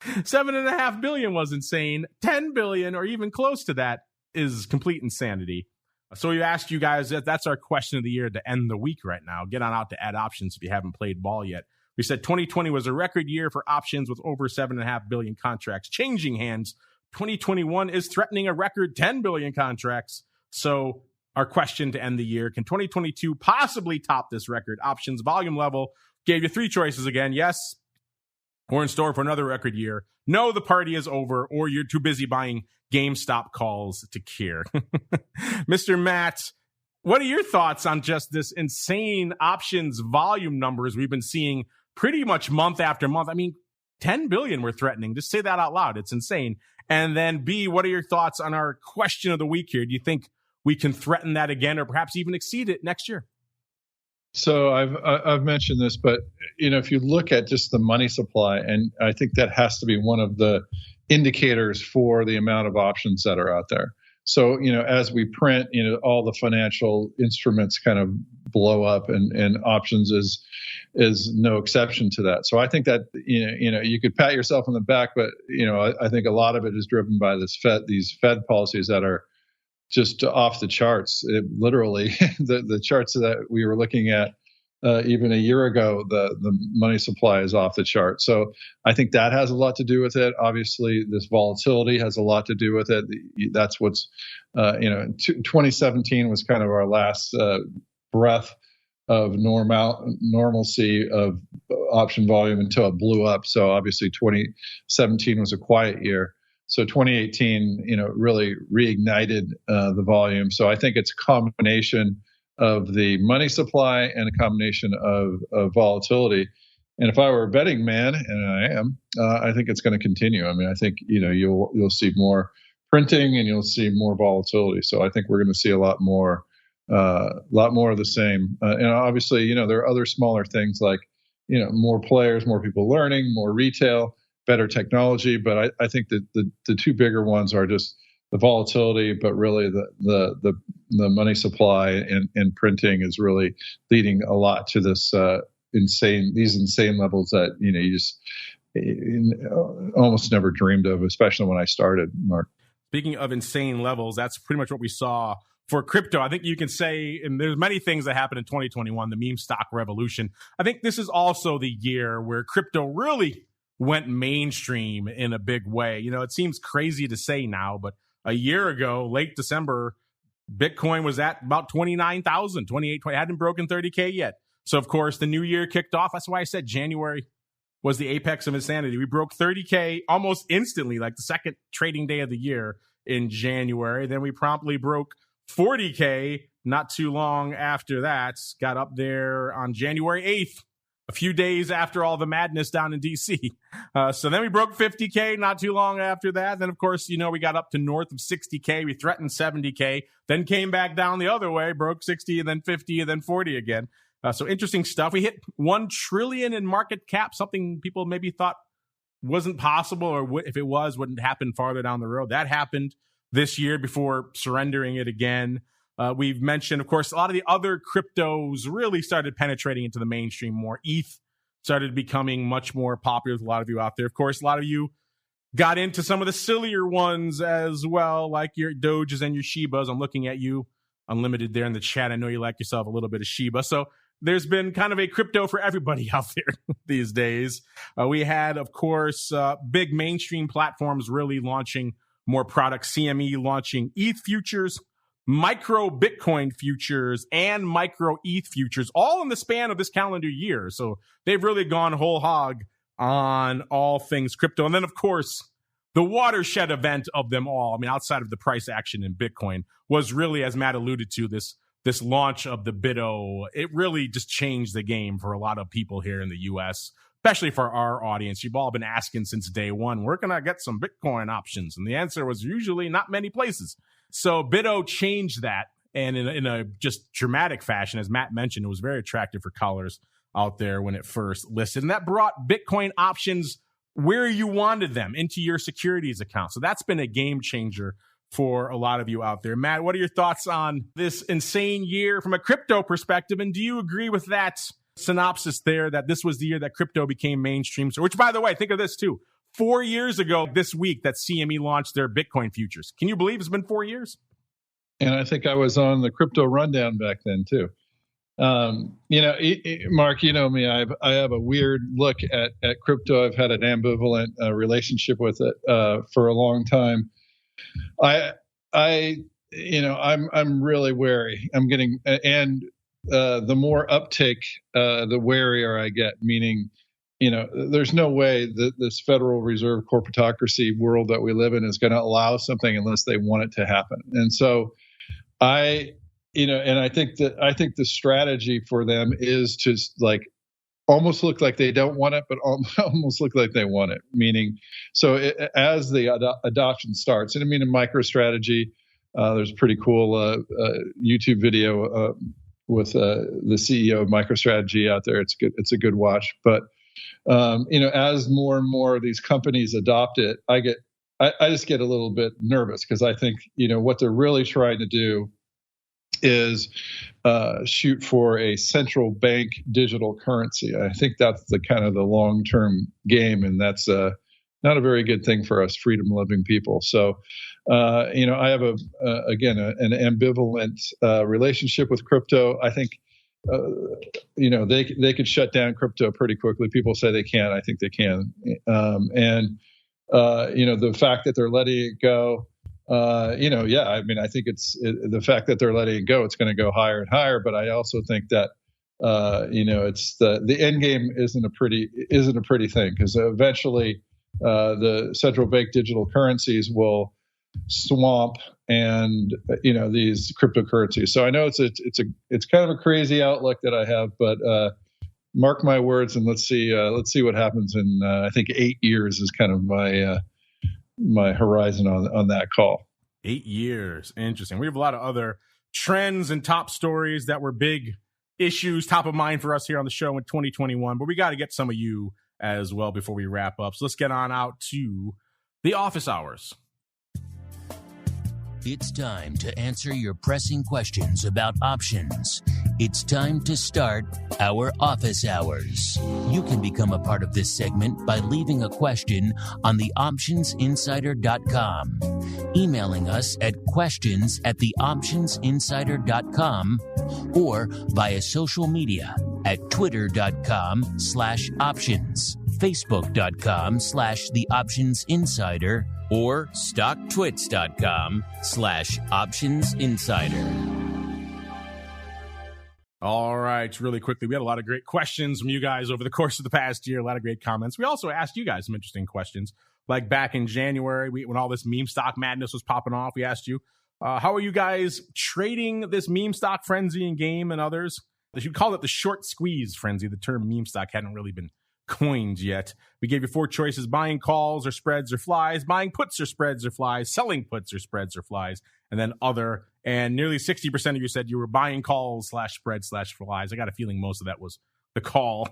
7.5 billion was insane. 10 billion or even close to that is complete insanity. So we asked you guys, that's our question of the year to end the week right now. Get on out to add options if you haven't played ball yet. We said 2020 was a record year for options with over 7.5 billion contracts changing hands. 2021 is threatening a record 10 billion contracts. So our question to end the year, can 2022 possibly top this record? Options volume level. Gave you three choices again. Yes, we're in store for another record year. No, the party is over, or you're too busy buying GameStop calls to care. Mr. Matt, what are your thoughts on just this insane options volume numbers we've been seeing pretty much month after month? I mean, 10 billion we're threatening. Just say that out loud. It's insane. And then B, what are your thoughts on our question of the week here? Do you think we can threaten that again or perhaps even exceed it next year?
So I've mentioned this, but if you look at just the money supply, and I think that has to be one of the indicators for the amount of options that are out there. So as we print, all the financial instruments kind of blow up, and options is no exception to that. So I think that you could pat yourself on the back, but I think a lot of it is driven by these Fed policies that are just off the charts. Literally, the charts that we were looking at even a year ago, the money supply is off the chart. So I think that has a lot to do with it. Obviously, this volatility has a lot to do with it. That's what's 2017 was kind of our last breath of normalcy of option volume until it blew up. So obviously, 2017 was a quiet year. So 2018, really reignited the volume. So I think it's a combination of the money supply and a combination of volatility. And if I were a betting man, and I am, I think it's going to continue. I mean, I think you'll see more printing and you'll see more volatility. So I think we're going to see a lot more of the same. And obviously, there are other smaller things like more players, more people learning, more retail, better technology, but I think that the two bigger ones are just the volatility, but really the money supply and printing is really leading a lot to this these insane levels that you just almost never dreamed of, especially when I started, Mark.
Speaking of insane levels, that's pretty much what we saw for crypto. I think you can say, and there's many things that happened in 2021, the meme stock revolution. I think this is also the year where crypto really went mainstream in a big way. It seems crazy to say now, but a year ago, late December, Bitcoin was at about 29,000, 28, hadn't broken 30K yet. So, of course, the new year kicked off. That's why I said January was the apex of insanity. We broke 30K almost instantly, like the second trading day of the year in January. Then we promptly broke 40K not too long after that. Got up there on January 8th. A few days after all the madness down in D.C. So then we broke 50K not too long after that. Then, of course, we got up to north of 60K. We threatened 70K, then came back down the other way, broke 60 and then 50 and then 40 again. So interesting stuff. We hit 1 trillion in market cap, something people maybe thought wasn't possible, or if it was, wouldn't happen farther down the road. That happened this year before surrendering it again. We've mentioned, of course, a lot of the other cryptos really started penetrating into the mainstream more. ETH started becoming much more popular with a lot of you out there. Of course, a lot of you got into some of the sillier ones as well, like your Doges and your Shibas. I'm looking at you, Unlimited, there in the chat. I know you like yourself a little bit of Shiba. So there's been kind of a crypto for everybody out there these days. We had, of course, big mainstream platforms really launching more products. CME launching ETH futures, micro Bitcoin futures, and micro ETH futures, all in the span of this calendar year. So they've really gone whole hog on all things crypto. And then, of course, the watershed event of them all, I mean, outside of the price action in Bitcoin, was really, as Matt alluded to, this launch of the BITO. It really just changed the game for a lot of people here in the U.S., especially for our audience. You've all been asking since day one, where can I get some Bitcoin options? And the answer was usually not many places. So BITO changed that, and in a just dramatic fashion. As Matt mentioned, it was very attractive for callers out there when it first listed. And that brought Bitcoin options where you wanted them, into your securities account. So that's been a game changer for a lot of you out there. Matt, what are your thoughts on this insane year from a crypto perspective? And do you agree with that synopsis there, that this was the year that crypto became mainstream? So, which, by the way, think of this too. 4 years ago this week that CME launched their Bitcoin futures. Can you believe it's been 4 years?
And I think I was on the crypto rundown back then too. Mark, you know me. I have a weird look at crypto. I've had an ambivalent relationship with it for a long time. I'm really wary. I'm getting, and the more uptake, the warier I get. Meaning, there's no way that this Federal Reserve corporatocracy world that we live in is going to allow something unless they want it to happen. And so, I think the strategy for them is to almost look like they don't want it, but almost look like they want it. Meaning, so as the adoption starts, and I mean, in MicroStrategy, there's a pretty cool YouTube video with the CEO of MicroStrategy out there. It's good. It's a good watch. But as more and more of these companies adopt it, I just get a little bit nervous because I think what they're really trying to do is shoot for a central bank digital currency. I think that's the kind of the long-term game, and that's not a very good thing for us freedom-loving people. So, I have an ambivalent relationship with crypto. I think, they could shut down crypto pretty quickly. People say they can't. I think they can. The fact that they're letting it go. I think it's the fact that they're letting it go. It's going to go higher and higher. But I also think that it's the end game isn't a pretty thing, because eventually the central bank digital currencies will swamp these cryptocurrencies. So I know it's kind of a crazy outlook that I have, but mark my words and let's see what happens in I think 8 years is kind of my horizon on that call.
8 years. Interesting. We have a lot of other trends and top stories that were big issues, top of mind for us here on the show in 2021, but we got to get some of you as well before we wrap up. So let's get on out to the office hours.
It's time to answer your pressing questions about options. It's time to start our office hours. You can become a part of this segment by leaving a question on theoptionsinsider.com, emailing us at questions@theoptionsinsider.com, or via social media at twitter.com/options, facebook.com/theoptionsinsider, or stocktwits.com/optionsinsider.
All right, really quickly, we had a lot of great questions from you guys over the course of the past year, a lot of great comments. We also asked you guys some interesting questions, like back in January, when all this meme stock madness was popping off. We asked you, how are you guys trading this meme stock frenzy in game and others? They should call it the short squeeze frenzy. The term meme stock hadn't really been coined yet. We gave you 4 choices: buying calls or spreads or flies, buying puts or spreads or flies, selling puts or spreads or flies, and then other. And nearly 60% of you said you were buying calls /spreads/flies. I got a feeling most of that was the call,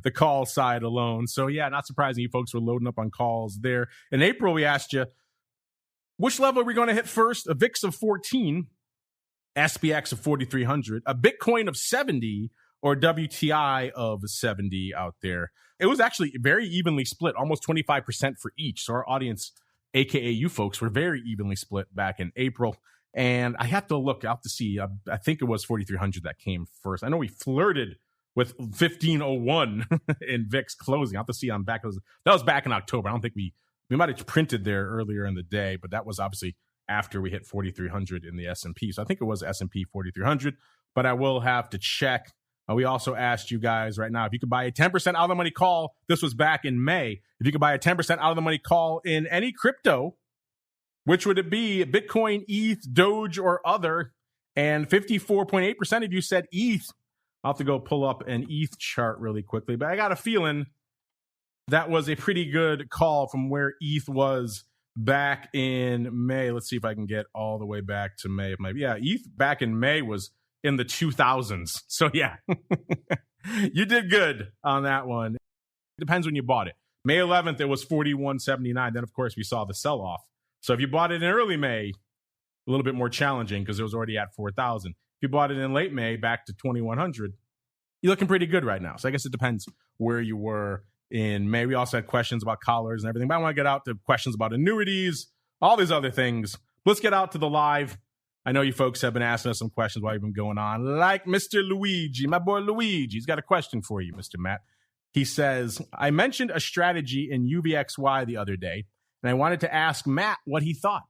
the call side alone. So yeah, not surprising you folks were loading up on calls there. In April, we asked you, which level are we going to hit first? A VIX of 14, SPX of 4,300, a Bitcoin of 70, or WTI of 70 out there. It was actually very evenly split, almost 25% for each. So our audience, aka you folks, were very evenly split back in April. And I have to look out to see. I think it was 4,300 that came first. I know we flirted with 1501 in VIX closing. I'll have to see on back. That was back in October. I don't think we might have printed there earlier in the day, but that was obviously after we hit 4,300 in the S&P. So I think it was S&P 4,300, but I will have to check. We also asked you guys right now, if you could buy a 10% out of the money call. This was back in May. If you could buy a 10% out of the money call in any crypto, which would it be? Bitcoin, ETH, Doge, or other? And 54.8% of you said ETH. I'll have to go pull up an ETH chart really quickly, but I got a feeling that was a pretty good call from where ETH was back in May. Let's see if I can get all the way back to May. Yeah, ETH back in May was in the 2000s. So yeah, you did good on that one. It depends when you bought it. May 11th, it was 41.79. Then, of course, we saw the sell-off. So if you bought it in early May, a little bit more challenging because it was already at 4,000. If you bought it in late May, back to 2,100, you're looking pretty good right now. So I guess it depends where you were in May. We also had questions about collars and everything, but I want to get out to questions about annuities, all these other things. Let's get out to the live I know you folks have been asking us some questions while you've been going on, like Mr. Luigi, my boy Luigi. He's got a question for you, Mr. Matt. He says, I mentioned a strategy in UVXY the other day, and I wanted to ask Matt what he thought.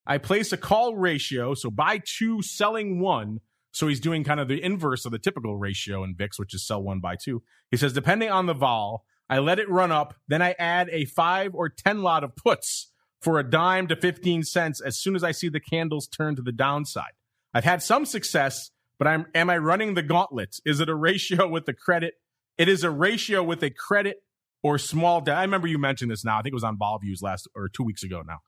I place a call ratio, so buy 2, selling 1. So he's doing kind of the inverse of the typical ratio in VIX, which is sell 1, buy 2. He says, depending on the vol, I let it run up, then I add a 5 or 10 lot of puts for a dime to 15 cents as soon as I see the candles turn to the downside. I've had some success, but am I running the gauntlet? Is it a ratio with the credit? It is a ratio with a credit or small debt. I remember you mentioned this now. I think it was on Vol Views 2 weeks ago now.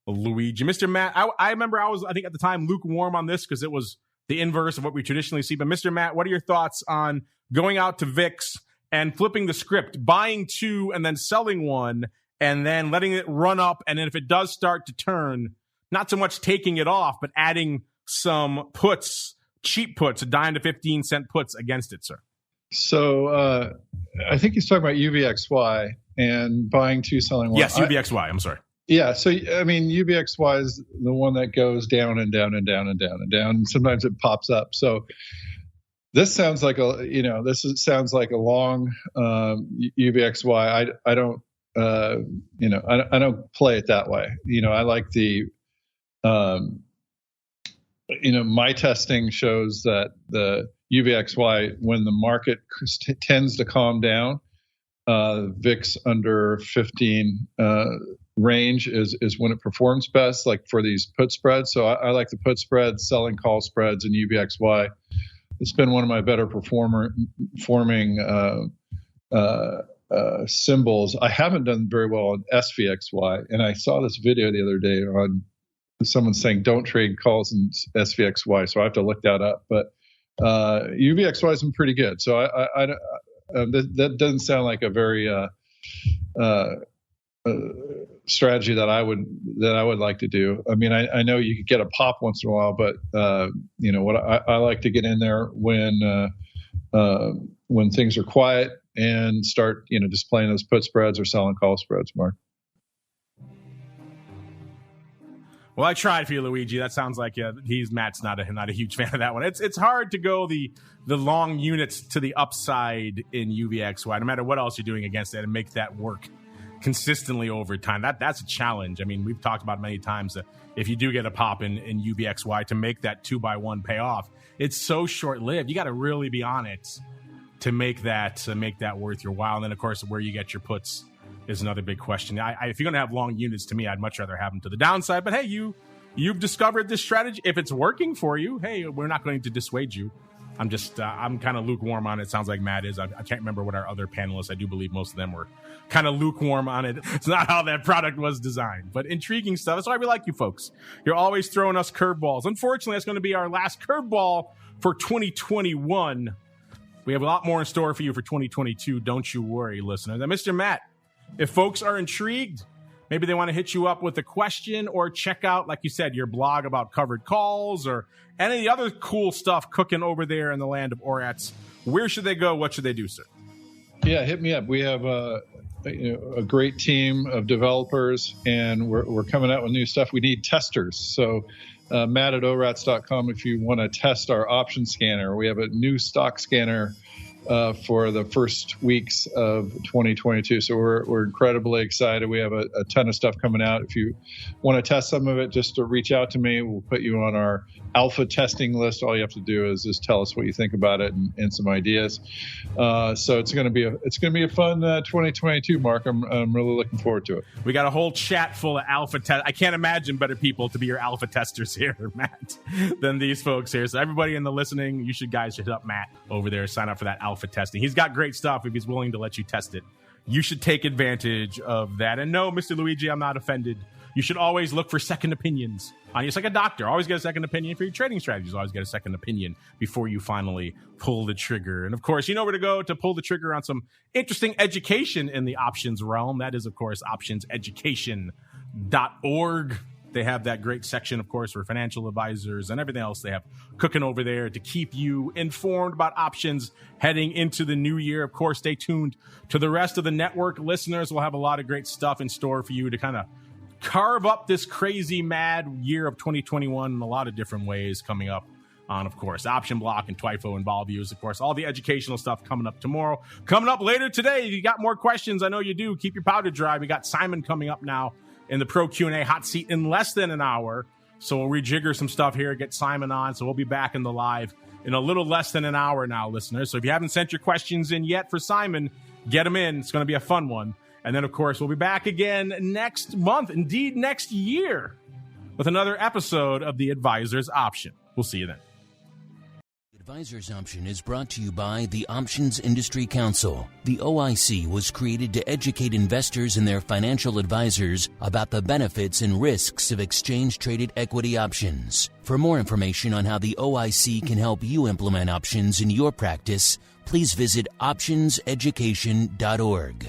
Luigi. Mr. Matt, I remember I think at the time lukewarm on this because it was the inverse of what we traditionally see. But Mr. Matt, what are your thoughts on going out to VIX and flipping the script, buying 2 and then selling 1 and then letting it run up? And then if it does start to turn, not so much taking it off, but adding some puts, cheap puts, a dime to 15 cent puts against it, sir.
So I think he's talking about UVXY and buying 2, selling 1.
Yes, UVXY. I'm sorry.
Yeah. So, I mean, UVXY is the one that goes down and down and down and down and down. And sometimes it pops up. So this sounds like sounds like a long UVXY. I don't, I don't play it that way. I like the, my testing shows that the UVXY, when the market tends to calm down, VIX under 15 range is when it performs best, like for these put spreads. So I like the put spreads, selling call spreads, and UVXY. It's been one of my better forming symbols. I haven't done very well on SVXY, and I saw this video the other day on someone saying don't trade calls in SVXY, so I have to look that up. But UVXY has been pretty good. So that doesn't sound like a very strategy that I would like to do. I mean, I know you could get a pop once in a while, but what I like to get in there when things are quiet and start just playing those put spreads or selling call spreads, Mark.
Well, I tried for you, Luigi. That sounds like Matt's not a huge fan of that one. It's hard to go the long units to the upside in UVXY, no matter what else you're doing against it, and make that work consistently over time. That's a challenge. I mean, we've talked about many times that if you do get a pop in UVXY, to make that 2x1 pay off, it's so short-lived. You got to really be on it to make that worth your while. And then, of course, where you get your puts is another big question. If you're going to have long units, to me, I'd much rather have them to the downside. But hey, you've discovered this strategy. If it's working for you, hey, we're not going to dissuade you. I'm kind of lukewarm on it. Sounds like Matt is. I can't remember what our other panelists, I do believe most of them were kind of lukewarm on it. It's not how that product was designed, but intriguing stuff. That's why we like you folks. You're always throwing us curveballs. Unfortunately, that's going to be our last curveball for 2021. We have a lot more in store for you for 2022. Don't you worry, listeners. Now, Mr. Matt, if folks are intrigued, maybe they want to hit you up with a question or check out, like you said, your blog about covered calls or any of the other cool stuff cooking over there in the land of Orats, where should they go? What should they do, sir?
Yeah, hit me up. We have a great team of developers, and we're coming out with new stuff. We need testers. So Matt at orats.com if you want to test our option scanner. We have a new stock scanner for the first weeks of 2022. So we're incredibly excited. We have a ton of stuff coming out. If you want to test some of it, just to reach out to me. We'll put you on our alpha testing list. All you have to do is just tell us what you think about it and some ideas. So it's going to be a fun 2022, Mark. I'm really looking forward to it.
We got a whole chat full of alpha test. I can't imagine better people to be your alpha testers here, Matt, than these folks here. So everybody in the listening, you guys should hit up Matt over there. Sign up for that alpha testing. He's got great stuff if he's willing to let you test it. You should take advantage of that. And no, Mr. Luigi, I'm not offended. You should always look for second opinions. It's like a doctor. Always get a second opinion for your trading strategies. Always get a second opinion before you finally pull the trigger. And of course, you know where to go to pull the trigger on some interesting education in the options realm. That is, of course, optionseducation.org. They have that great section, of course, for financial advisors and everything else they have cooking over there to keep you informed about options heading into the new year. Of course, stay tuned to the rest of the network. Listeners will have a lot of great stuff in store for you to kind of carve up this crazy mad year of 2021 in a lot of different ways coming up on, of course, Option Block and TWIFO and Vol Views. Of course, all the educational stuff coming up tomorrow. Coming up later today, if you got more questions, I know you do, keep your powder dry. We got Simon coming up now in the Pro Q&A hot seat in less than an hour. So we'll rejigger some stuff here, get Simon on. So we'll be back in the live in a little less than an hour now, listeners. So if you haven't sent your questions in yet for Simon, get them in. It's going to be a fun one. And then, of course, we'll be back again next month, indeed next year, with another episode of The Advisor's Option. We'll see you then.
Advisor's Option is brought to you by the Options Industry Council. The OIC was created to educate investors and their financial advisors about the benefits and risks of exchange-traded equity options. For more information on how the OIC can help you implement options in your practice, please visit optionseducation.org.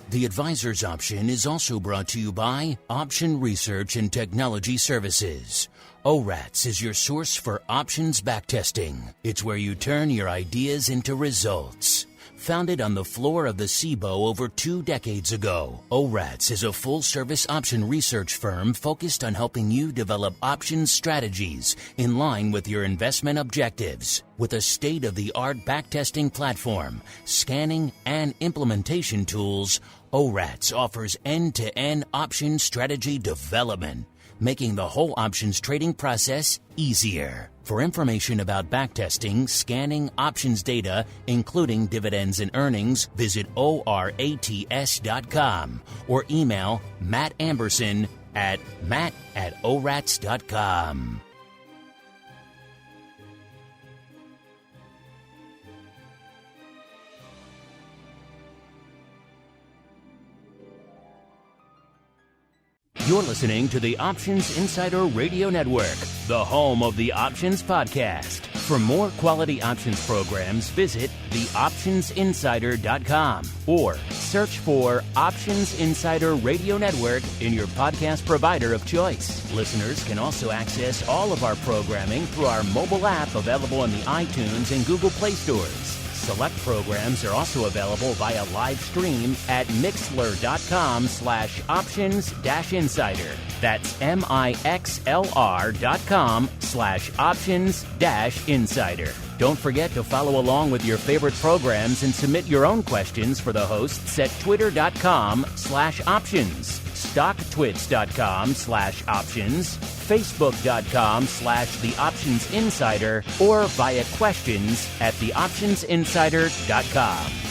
The Advisor's Option is also brought to you by Option Research and Technology Services. ORATS is your source for options backtesting. It's where you turn your ideas into results. Founded on the floor of the SIBO over 2 decades ago, ORATS is a full-service option research firm focused on helping you develop options strategies in line with your investment objectives. With a state-of-the-art backtesting platform, scanning, and implementation tools, ORATS offers end-to-end option strategy development, making the whole options trading process easier. For information about backtesting, scanning options data, including dividends and earnings, visit ORATS.com or email Matt Amberson at matt@orats.com. You're listening to the Options Insider Radio Network, the home of the Options Podcast. For more quality options programs, visit theoptionsinsider.com or search for Options Insider Radio Network in your podcast provider of choice. Listeners can also access all of our programming through our mobile app available in the iTunes and Google Play stores. Select programs are also available via live stream at mixlr.com/options-insider. That's mixlr.com/options-insider. Don't forget to follow along with your favorite programs and submit your own questions for the hosts at twitter.com/options, stocktwits.com/options, facebook.com/theoptionsinsider, or via questions at theoptionsinsider.com.